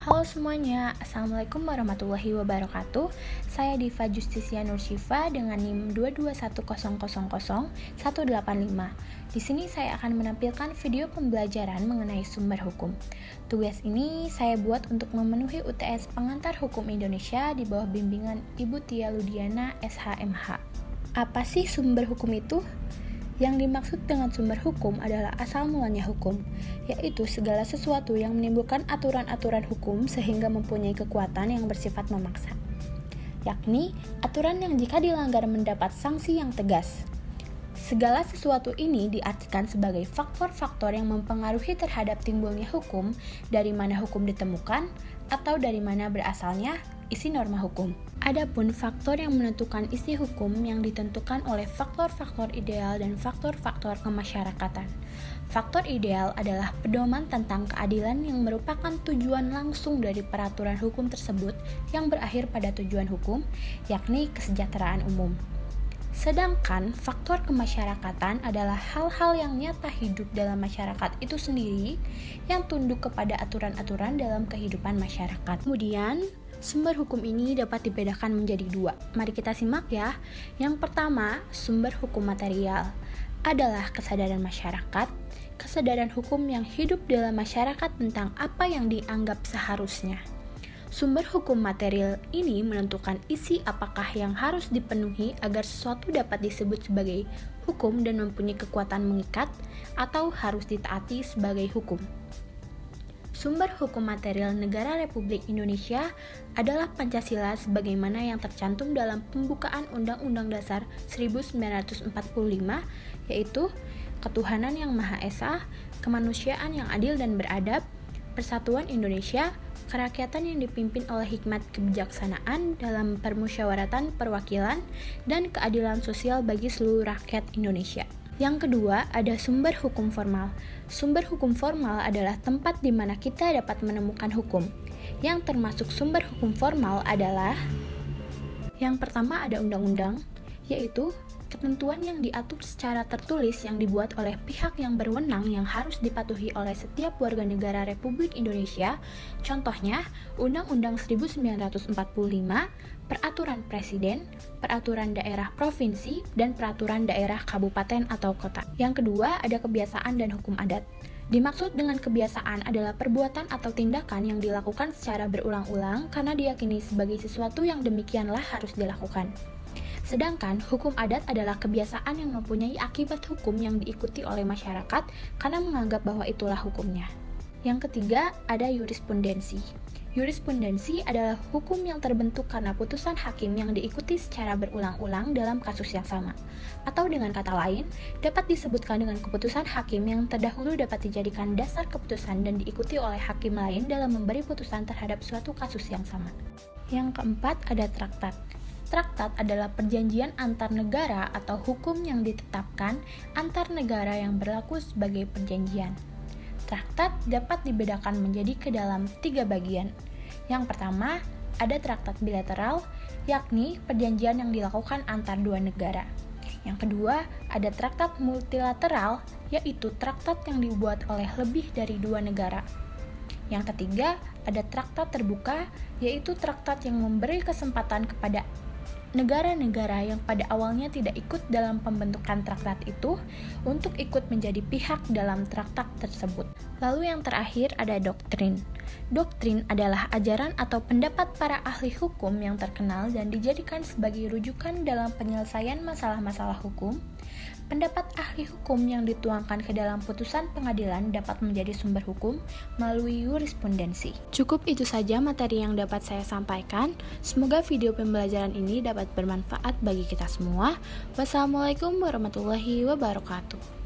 Halo semuanya, Assalamualaikum warahmatullahi wabarakatuh. Saya Diva Justisia Nursyifa dengan NIM 221000185. Di sini saya akan menampilkan video pembelajaran mengenai sumber hukum. Tugas ini saya buat untuk memenuhi UTS Pengantar Hukum Indonesia di bawah bimbingan Ibu Tia Ludiana SHMH. Apa sih sumber hukum itu? Yang dimaksud dengan sumber hukum adalah asal mulanya hukum, yaitu segala sesuatu yang menimbulkan aturan-aturan hukum sehingga mempunyai kekuatan yang bersifat memaksa, yakni aturan yang jika dilanggar mendapat sanksi yang tegas. Segala sesuatu ini diartikan sebagai faktor-faktor yang mempengaruhi terhadap timbulnya hukum, dari mana hukum ditemukan, atau dari mana berasalnya isi norma hukum. Adapun faktor yang menentukan isi hukum yang ditentukan oleh faktor-faktor ideal dan faktor-faktor kemasyarakatan. Faktor ideal adalah pedoman tentang keadilan yang merupakan tujuan langsung dari peraturan hukum tersebut yang berakhir pada tujuan hukum, yakni kesejahteraan umum. Sedangkan faktor kemasyarakatan adalah hal-hal yang nyata hidup dalam masyarakat itu sendiri yang tunduk kepada aturan-aturan dalam kehidupan masyarakat. Kemudian, sumber hukum ini dapat dibedakan menjadi dua. Mari kita simak ya. Yang pertama, sumber hukum material adalah kesadaran masyarakat, kesadaran hukum yang hidup dalam masyarakat tentang apa yang dianggap seharusnya. Sumber hukum material ini menentukan isi apakah yang harus dipenuhi agar sesuatu dapat disebut sebagai hukum dan mempunyai kekuatan mengikat atau harus ditaati sebagai hukum. Sumber hukum material Negara Republik Indonesia adalah Pancasila sebagaimana yang tercantum dalam pembukaan Undang-Undang Dasar 1945, yaitu ketuhanan yang Maha Esa, kemanusiaan yang adil dan beradab, persatuan Indonesia, kerakyatan yang dipimpin oleh hikmat kebijaksanaan dalam permusyawaratan perwakilan, dan keadilan sosial bagi seluruh rakyat Indonesia. Yang kedua, ada sumber hukum formal. Sumber hukum formal adalah tempat di mana kita dapat menemukan hukum. Yang termasuk sumber hukum formal adalah yang pertama ada undang-undang, yaitu ketentuan yang diatur secara tertulis yang dibuat oleh pihak yang berwenang yang harus dipatuhi oleh setiap warga negara Republik Indonesia. Contohnya, Undang-Undang 1945, Peraturan Presiden, Peraturan Daerah Provinsi, dan Peraturan Daerah Kabupaten atau Kota. Yang kedua, ada kebiasaan dan hukum adat. Dimaksud dengan kebiasaan adalah perbuatan atau tindakan yang dilakukan secara berulang-ulang karena diyakini sebagai sesuatu yang demikianlah harus dilakukan. Sedangkan hukum adat adalah kebiasaan yang mempunyai akibat hukum yang diikuti oleh masyarakat karena menganggap bahwa itulah hukumnya. Yang ketiga, ada jurisprudensi. Jurisprudensi adalah hukum yang terbentuk karena putusan hakim yang diikuti secara berulang-ulang dalam kasus yang sama. Atau dengan kata lain, dapat disebutkan dengan keputusan hakim yang terdahulu dapat dijadikan dasar keputusan dan diikuti oleh hakim lain dalam memberi putusan terhadap suatu kasus yang sama. Yang keempat, ada traktat. Traktat adalah perjanjian antar negara atau hukum yang ditetapkan antar negara yang berlaku sebagai perjanjian. Traktat dapat dibedakan menjadi ke dalam 3 bagian. Yang pertama, ada traktat bilateral, yakni perjanjian yang dilakukan antar 2 negara. Yang kedua, ada traktat multilateral, yaitu traktat yang dibuat oleh lebih dari 2 negara. Yang ketiga, ada traktat terbuka, yaitu traktat yang memberi kesempatan kepada negara-negara yang pada awalnya tidak ikut dalam pembentukan traktat itu untuk ikut menjadi pihak dalam traktat tersebut. Lalu yang terakhir ada doktrin. Doktrin adalah ajaran atau pendapat para ahli hukum yang terkenal dan dijadikan sebagai rujukan dalam penyelesaian masalah-masalah hukum. Pendapat ahli hukum yang dituangkan ke dalam putusan pengadilan dapat menjadi sumber hukum melalui jurisprudensi. Cukup itu saja materi yang dapat saya sampaikan. Semoga video pembelajaran ini dapat bermanfaat bagi kita semua. Wassalamualaikum warahmatullahi wabarakatuh.